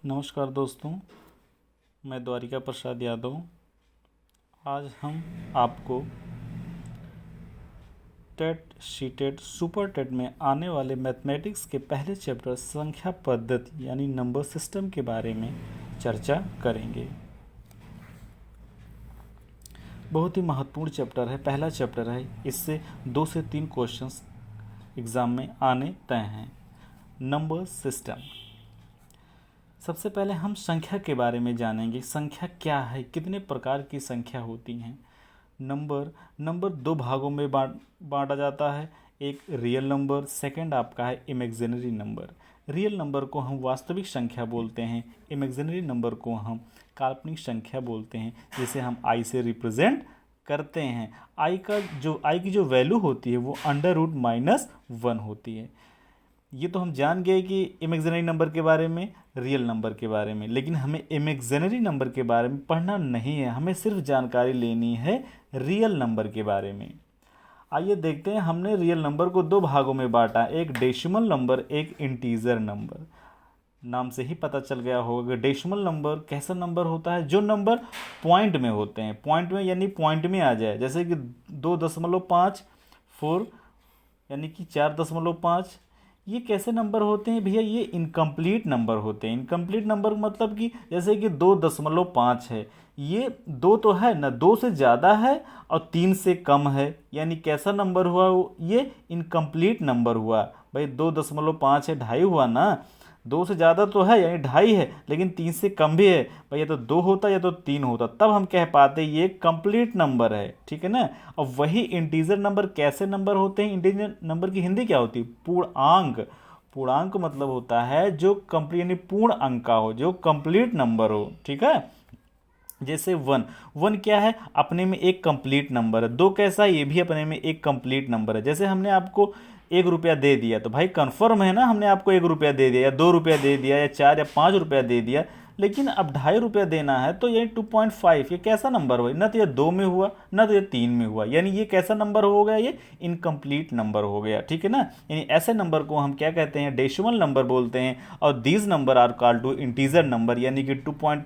नमस्कार दोस्तों, मैं द्वारिका प्रसाद यादव। आज हम आपको टेट शीटेट सुपर टेट में आने वाले मैथमेटिक्स के पहले चैप्टर संख्या पद्धति यानी नंबर सिस्टम के बारे में चर्चा करेंगे। बहुत ही महत्वपूर्ण चैप्टर है, पहला चैप्टर है। इससे 2 से 3 क्वेश्चंस एग्ज़ाम में आने तय हैं। Number system. सबसे पहले हम संख्या के बारे में जानेंगे। संख्या क्या है, कितने प्रकार की संख्या होती हैं। नंबर 2 भागों में बांटा जाता है। एक रियल नंबर, सेकंड आपका है इमेजिनरी नंबर। रियल नंबर को हम वास्तविक संख्या बोलते हैं, इमेजिनरी नंबर को हम काल्पनिक संख्या बोलते हैं, जिसे हम आई से रिप्रेजेंट करते हैं। आई की जो वैल्यू होती है वो √-1 होती है। ये तो हम जान गए कि इमेजिनरी नंबर के बारे में, रियल नंबर के बारे में, लेकिन हमें इमेजिनरी नंबर के बारे में पढ़ना नहीं है, हमें सिर्फ जानकारी लेनी है रियल नंबर के बारे में। आइए देखते हैं। हमने रियल नंबर को 2 भागों में बांटा, एक डेसिमल नंबर, एक इंटीजर नंबर। नाम से ही पता चल गया होगा कि डेसिमल नंबर कैसा नंबर होता है, जो नंबर पॉइंट में होते हैं, पॉइंट में यानी पॉइंट में आ जाए, जैसे कि 2.54 यानी कि 4.5। ये कैसे नंबर होते हैं भैया? ये इनकम्प्लीट नंबर होते हैं। इनकम्प्लीट नंबर मतलब कि जैसे कि 2.5 है, ये 2 तो है ना, 2 से ज़्यादा है और 3 से कम है, यानी कैसा नंबर हुआ? ये इनकम्प्लीट नंबर हुआ। भाई 2.5 है, 2.5 हुआ ना। 2 से ज़्यादा तो है यानी 2.5 है, लेकिन 3 से कम भी है। भाई या तो 2 होता या तो 3 होता, तब हम कह पाते ये कंप्लीट नंबर है। ठीक है ना। और वही इंटीजर नंबर कैसे नंबर होते हैं? इंटीजर नंबर की हिंदी क्या होती है? पूर्णांक। पूर्णांक मतलब होता है जो कंप्लीट यानी पूर्ण अंक का हो, जो कंप्लीट नंबर हो। ठीक है। जैसे 1 क्या है? अपने में एक कंप्लीट नंबर है। 2 कैसा है? ये भी अपने में एक कंप्लीट नंबर है। जैसे हमने आपको 1 रुपया दे दिया तो भाई कंफर्म है ना, हमने आपको 1 रुपया दे दिया या 2 रुपया दे दिया या 4 या 5 रुपया दे दिया, लेकिन अब 2.5 रुपया देना है तो ये 2.5, ये कैसा नंबर हुआ? ना तो ये 2 में हुआ, ना तो ये 3 में हुआ, यानी ये कैसा नंबर हो गया? ये इनकम्प्लीट नंबर हो गया। ठीक है ना। यानी ऐसे नंबर को हम क्या कहते हैं? डेसिमल नंबर बोलते हैं। और these number are called to integer number, यानी कि 2.5,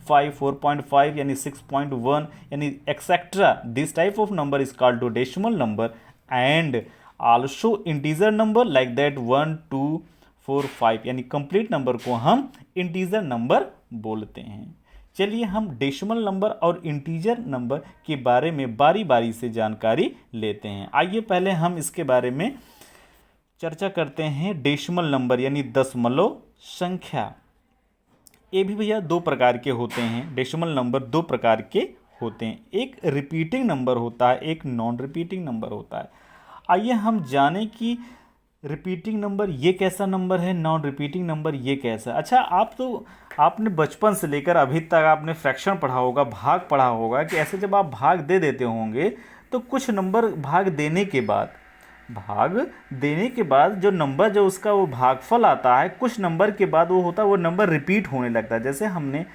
4.5 यानी 6.1 यानी etcetera. This type of number is called to decimal number and also integer number like that 1, 2, 4, 5 यानी कंप्लीट नंबर को हम इंटीजर नंबर बोलते हैं। चलिए हम डेसिमल नंबर और इंटीजर नंबर के बारे में बारी बारी से जानकारी लेते हैं। आइए पहले हम इसके बारे में चर्चा करते हैं। डेसिमल नंबर यानी दशमलव संख्या। ये भी भैया 2 प्रकार के होते हैं। डेसिमल नंबर 2 प्रकार के होते हैं, एक रिपीटिंग नंबर होता है, एक नॉन रिपीटिंग नंबर होता है। आइए हम जानें कि रिपीटिंग नंबर ये कैसा नंबर है, नॉन रिपीटिंग नंबर ये कैसा। अच्छा, आपने बचपन से लेकर अभी तक आपने फ्रैक्शन पढ़ा होगा, भाग पढ़ा होगा कि ऐसे जब आप भाग दे देते होंगे तो कुछ नंबर भाग देने के बाद जो नंबर जो उसका वो भागफल आता है, कुछ नंबर के बाद वो होता है, वो नंबर रिपीट होने लगता है। जैसे हमने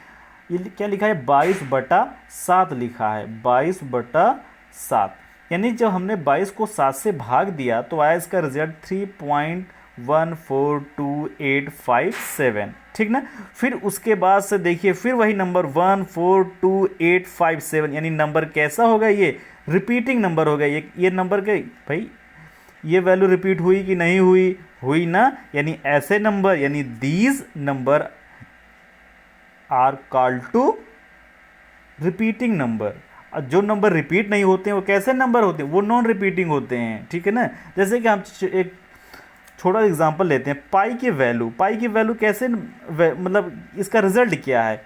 ये क्या लिखा है? 22/7 लिखा है। 22/7 यानी जब हमने 22 को 7 से भाग दिया तो आया इसका रिजल्ट 3.142857। ठीक ना। फिर उसके बाद से देखिए फिर वही नंबर 142857 यानी नंबर कैसा होगा? ये रिपीटिंग नंबर हो गया। ये नंबर के भाई ये वैल्यू रिपीट हुई कि नहीं हुई? हुई ना। यानी ऐसे नंबर यानी these number are called to repeating number. जो नंबर रिपीट नहीं होते हैं वो कैसे नंबर होते हैं? वो नॉन रिपीटिंग होते हैं। ठीक है ना। जैसे कि हम एक छोटा एग्जांपल लेते हैं। पाई की वैल्यू कैसे मतलब इसका रिजल्ट क्या है?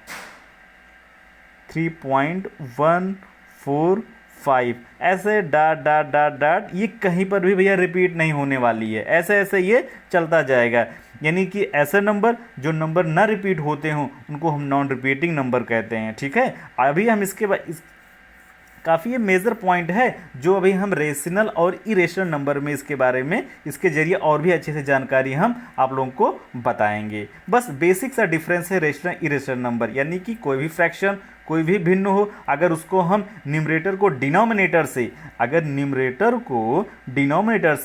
3.145 ऐसे डॉट डॉट डॉट डॉट, ये कहीं पर भी भैया रिपीट नहीं होने वाली है। ऐसे ऐसे ये चलता जाएगा। यानी कि ऐसे नंबर जो नंबर ना रिपीट होते हों उनको हम नॉन रिपीटिंग नंबर कहते हैं। ठीक है। अभी हम इसके बाद काफ़ी ये मेजर पॉइंट है जो अभी हम रेशनल और इरेशनल नंबर में इसके बारे में इसके जरिए और भी अच्छे से जानकारी हम आप लोगों को बताएंगे। बस बेसिक सा डिफरेंस है रेशनल इरेशनल नंबर, यानी कि कोई भी फ्रैक्शन कोई भी भिन्न हो, अगर उसको हम न्यूमरेटर को डिनोमिनेटर से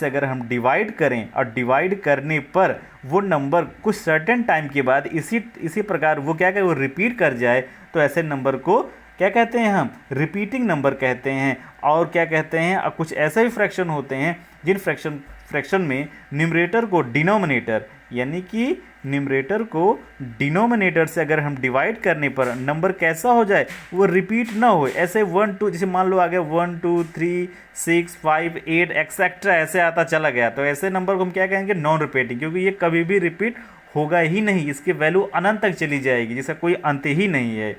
अगर हम डिवाइड करें और डिवाइड करने पर वो नंबर कुछ सर्टेन टाइम के बाद इसी प्रकार वो क्या कहे वो रिपीट कर जाए, तो ऐसे नंबर को क्या कहते हैं हम रिपीटिंग नंबर कहते हैं। और क्या कहते हैं, अब कुछ ऐसे भी फ्रैक्शन होते हैं जिन फ्रैक्शन में न्यूमरेटर को डिनोमिनेटर यानी कि न्यूमरेटर को डिनोमिनेटर से अगर हम डिवाइड करने पर नंबर कैसा हो जाए वो रिपीट ना हो। ऐसे 1 2 जैसे मान लो आ गया 1 2 3 6 5 8 एक्सेट्रा ऐसे आता चला गया, तो ऐसे नंबर को हम क्या कहेंगे नॉन रिपीटिंग, क्योंकि ये कभी भी रिपीट होगा ही नहीं, इसकी वैल्यू अनंत तक चली जाएगी जिसका कोई अंत ही नहीं है।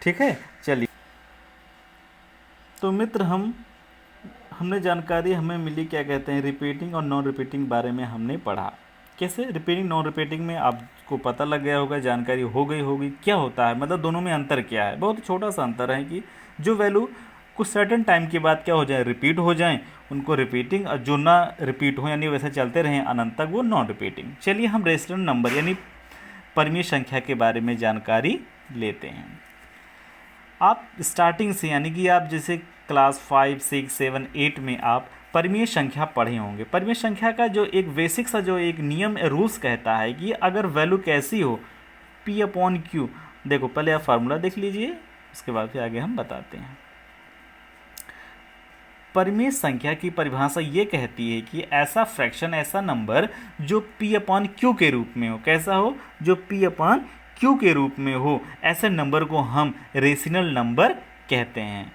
ठीक है, चलिए तो मित्र हमने जानकारी हमें मिली क्या कहते हैं रिपीटिंग और नॉन रिपीटिंग बारे में हमने पढ़ा। कैसे रिपीटिंग नॉन रिपीटिंग में आपको पता लग गया होगा, जानकारी हो गई होगी क्या होता है, मतलब दोनों में अंतर क्या है। बहुत छोटा सा अंतर है कि जो वैल्यू कुछ सर्टेन टाइम के बाद क्या हो जाए रिपीट हो जाएं उनको रिपीटिंग, और जो ना रिपीट हो यानी वैसे चलते रहें अनंत तक वो नॉन रिपीटिंग। चलिए हम रेशनल नंबर यानी परिमेय संख्या के बारे में जानकारी लेते हैं। आप स्टार्टिंग से यानी कि आप जैसे क्लास 5 6 7 8 में आप परिमेय संख्या पढ़े होंगे। परिमेय संख्या का जो एक बेसिक सा जो एक नियम रूल्स कहता है कि अगर वैल्यू कैसी हो P/Q, देखो पहले आप फार्मूला देख लीजिए उसके बाद फिर आगे हम बताते हैं। परिमेय संख्या की परिभाषा ये कहती है कि ऐसा फ्रैक्शन ऐसा नंबर जो P/Q के रूप में हो, कैसा हो जो P/Q के रूप में हो, ऐसे नंबर को हम रेशनल नंबर कहते हैं।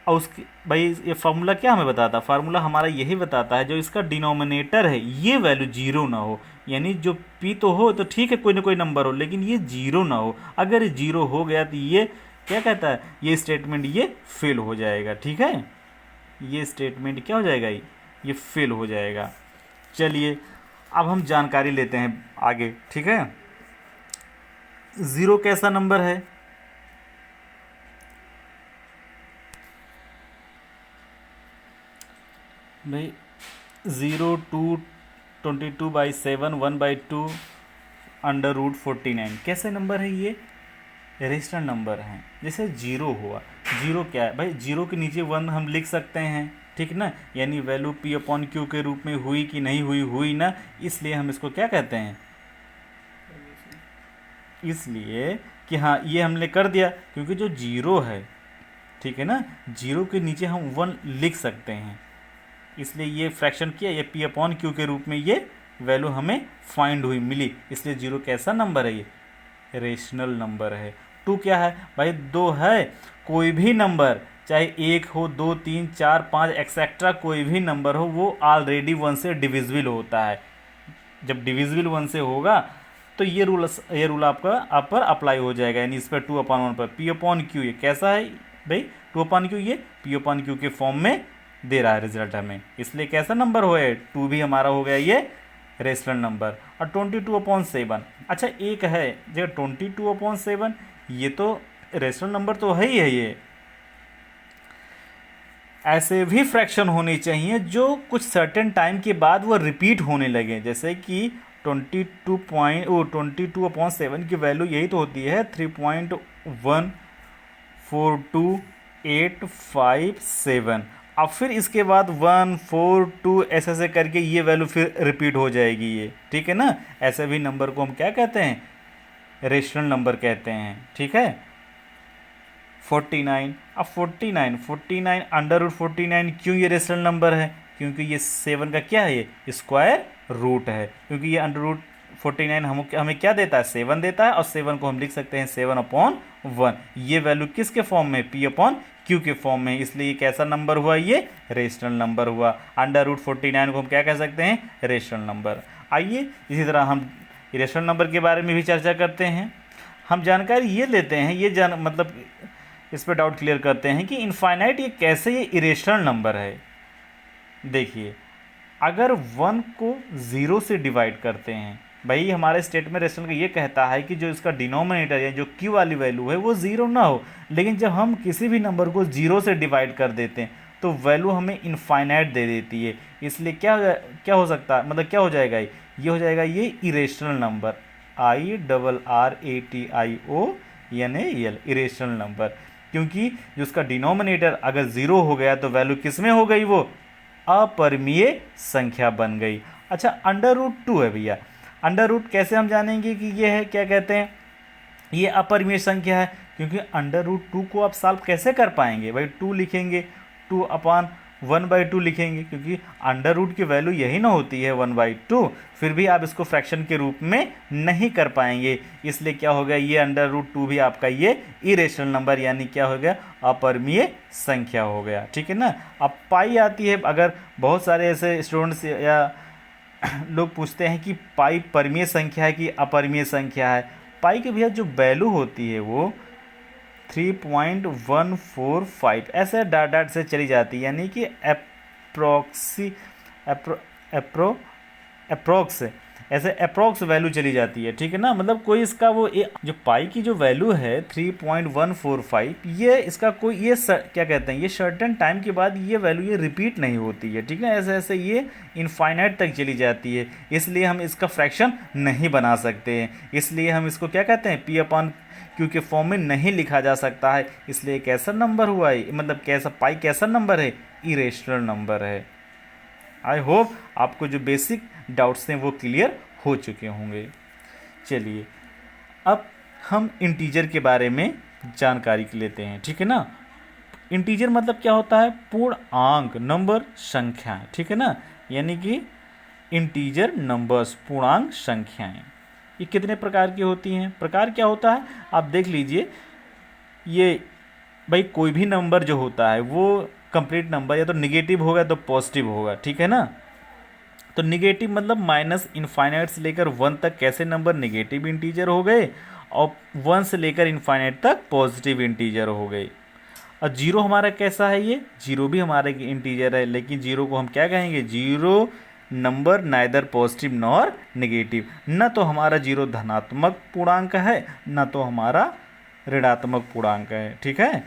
और उसकी भाई ये फार्मूला क्या हमें बताता है, फार्मूला हमारा यही बताता है जो इसका डिनोमिनेटर है ये वैल्यू जीरो ना हो, यानी जो P तो हो तो ठीक है कोई ना कोई नंबर हो लेकिन ये जीरो ना हो। अगर जीरो हो गया तो ये क्या कहता है ये स्टेटमेंट ये फेल हो जाएगा। ठीक है, ये स्टेटमेंट क्या हो जाएगा ये फेल हो जाएगा। चलिए अब हम जानकारी लेते हैं आगे। ठीक है, ज़ीरो कैसा नंबर है, भाई 0 2 22/7 1/2 √49 कैसे नंबर है ये रेशनल नंबर है। जैसे जीरो हुआ, जीरो क्या है भाई, जीरो के नीचे 1 हम लिख सकते हैं, ठीक ना, यानी वैल्यू P/Q के रूप में हुई कि नहीं हुई, हुई ना, इसलिए हम इसको क्या कहते हैं, इसलिए कि हाँ ये हमने कर दिया क्योंकि जो जीरो है ठीक है ना, जीरो के नीचे हम 1 लिख सकते हैं, इसलिए ये फ्रैक्शन किया ये P/Q के रूप में ये वैल्यू हमें फाइंड हुई मिली, इसलिए जीरो कैसा नंबर है ये रेशनल नंबर है। 2 क्या है भाई, 2 है, कोई भी नंबर चाहे 1 हो 2 3 4 5 एक्सेट्रा कोई भी नंबर हो वो ऑलरेडी 1 से डिविजिबल होता है। जब डिविजिबल 1 से होगा तो ये रूल आपका आप पर अप्लाई हो जाएगा, यानी इस पर 2/1 पर P/Q ये कैसा है भाई 2/Q ये P/Q के फॉर्म में दे रहा है रिजल्ट हमें, इसलिए कैसा नंबर हो है 2 भी हमारा हो गया ये रेशनल नंबर। और 22/7 अच्छा एक है जो 22/7 ये तो रेशनल नंबर तो है ही है। ये ऐसे भी फ्रैक्शन होने चाहिए जो कुछ सर्टेन टाइम के बाद वो रिपीट होने लगे, जैसे कि 22/7 की वैल्यू यही तो होती है 3.142857। अब फिर इसके बाद 1 4 2 ऐसे करके ये वैल्यू फिर रिपीट हो जाएगी ये, ठीक है ना, ऐसे भी नंबर को हम क्या कहते हैं रेशनल नंबर कहते हैं। ठीक है, 49 अब 49 √49 क्यों ये रेशनल नंबर है, क्योंकि ये 7 का क्या है ये स्क्वायर रूट है, क्योंकि ये √49 हमें क्या देता है 7 देता है, और 7 को हम लिख सकते हैं 7/1। ये वैल्यू किसके फॉर्म में P/Q के फॉर्म में, इसलिए ये कैसा नंबर हुआ ये रेशनल नंबर हुआ। √49 को हम क्या कह सकते हैं रेशनल नंबर। आइए इसी तरह हम रेशनल नंबर के बारे में भी चर्चा करते हैं। हम जानकारी ये लेते हैं ये मतलब इस पर डाउट क्लियर करते हैं कि इनफाइनाइट ये कैसे ये इरेशनल नंबर है। देखिए अगर 1 को 0 से डिवाइड करते हैं भाई हमारे स्टेट में रेशनल का ये कहता है कि जो इसका डिनोमिनेटर है, जो क्यू वाली वैल्यू है, वो ज़ीरो ना हो। लेकिन जब हम किसी भी नंबर को ज़ीरो से डिवाइड कर देते हैं तो वैल्यू हमें इनफाइनाइट दे देती है। इसलिए क्या हो सकता है, मतलब क्या हो जाएगा, ये हो जाएगा ये irrational number, IRRATIONAL, irrational number. क्योंकि जो उसका डिनोमिनेटर अगर ज़ीरो हो गया तो वैल्यू किस में हो गई, वो अपरिमेय संख्या बन गई। अच्छा, अंडर रूट टू है भैया। अंडर रूट कैसे हम जानेंगे कि ये है, क्या कहते हैं, ये अपरिमेय संख्या है? क्योंकि अंडर रूट टू को आप सॉल्व कैसे कर पाएंगे भाई, टू लिखेंगे, 2/1/2 लिखेंगे, क्योंकि अंडर रूट की वैल्यू यही ना होती है 1/2। फिर भी आप इसको फ्रैक्शन के रूप में नहीं कर पाएंगे। इसलिए क्या हो गया, ये अंडर रूट टू भी आपका ये इरेशनल नंबर यानी क्या हो गया, अपरिमेय संख्या हो गया। ठीक है ना। अब पाई आती है। अगर बहुत सारे ऐसे स्टूडेंट्स या लोग पूछते हैं कि पाई परिमेय संख्या है कि अपरिमेय संख्या है। पाई के भैया जो वैल्यू होती है वो 3.145 ऐसे डाट डाट से चली जाती है, यानी कि अप्रोक्स ऐसे अप्रोक्स वैल्यू चली जाती है। ठीक है ना। मतलब कोई इसका वो जो पाई की जो वैल्यू है 3.145, ये इसका कोई क्या कहते हैं, ये सर्टेन टाइम के बाद ये वैल्यू ये रिपीट नहीं होती है। ठीक है। ऐसे ऐसे ये इनफाइनाइट तक चली जाती है। इसलिए हम इसका फ्रैक्शन नहीं बना सकते हैं। इसलिए हम इसको क्या कहते हैं, P/Q के फॉर्म में नहीं लिखा जा सकता है। इसलिए कैसा नंबर हुआ है, मतलब कैसा पाई कैसा नंबर है, इरेशनल नंबर है। आई होप आपको जो बेसिक डाउट्स थे वो क्लियर हो चुके होंगे। चलिए अब हम इंटीजर के बारे में जानकारी लेते हैं। ठीक है ना। इंटीजर मतलब क्या होता है, पूर्णांक, नंबर, संख्याएं। ठीक है ना। यानी कि इंटीजर नंबर्स, पूर्णांक संख्याएं, ये कितने प्रकार की होती हैं, प्रकार क्या होता है आप देख लीजिए। ये भाई कोई भी नंबर जो होता है वो कंप्लीट नंबर या तो निगेटिव होगा तो पॉजिटिव होगा। ठीक है ना। तो निगेटिव मतलब माइनस इनफाइनाइट से लेकर 1 तक कैसे नंबर निगेटिव इंटीजर हो गए, और 1 से लेकर इनफाइनाइट तक पॉजिटिव इंटीजर हो गए। और जीरो हमारा कैसा है, ये जीरो भी हमारा इंटीजर है, लेकिन जीरो को हम क्या कहेंगे, zero number neither positive nor negative. न तो हमारा जीरो धनात्मक पूर्णांक है, न तो हमारा ऋणात्मक पूर्णांक है। ठीक है।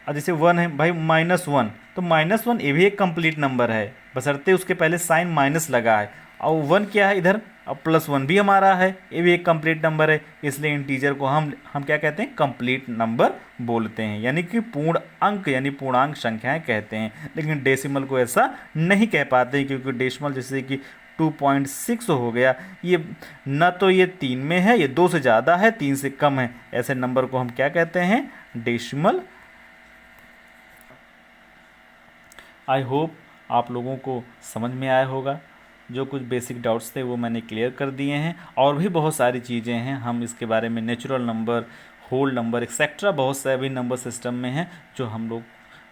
और जैसे 1 है भाई, -1, तो -1 ये भी एक कंप्लीट नंबर है, बशर्ते उसके पहले साइन माइनस लगा है। और 1 क्या है इधर, अब +1 भी हमारा है, ये भी एक कंप्लीट नंबर है। इसलिए इंटीजर को हम क्या कहते हैं, कंप्लीट नंबर बोलते हैं, यानी कि पूर्ण अंक यानी पूर्णांक संख्याएं कहते हैं। लेकिन डेसिमल को ऐसा नहीं कह पाते, क्योंकि डेसिमल जैसे कि 2.6 हो गया, ये न तो ये 3 में है, ये 2 से ज़्यादा है, 3 से कम है, ऐसे नंबर को हम क्या कहते हैं, डेसिमल। आई होप आप लोगों को समझ में आया होगा। जो कुछ बेसिक डाउट्स थे वो मैंने क्लियर कर दिए हैं। और भी बहुत सारी चीज़ें हैं, हम इसके बारे में natural number, whole number etcetera बहुत से अभी नंबर सिस्टम में हैं जो हम लोग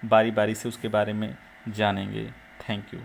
बारी बारी से उसके बारे में जानेंगे। Thank you.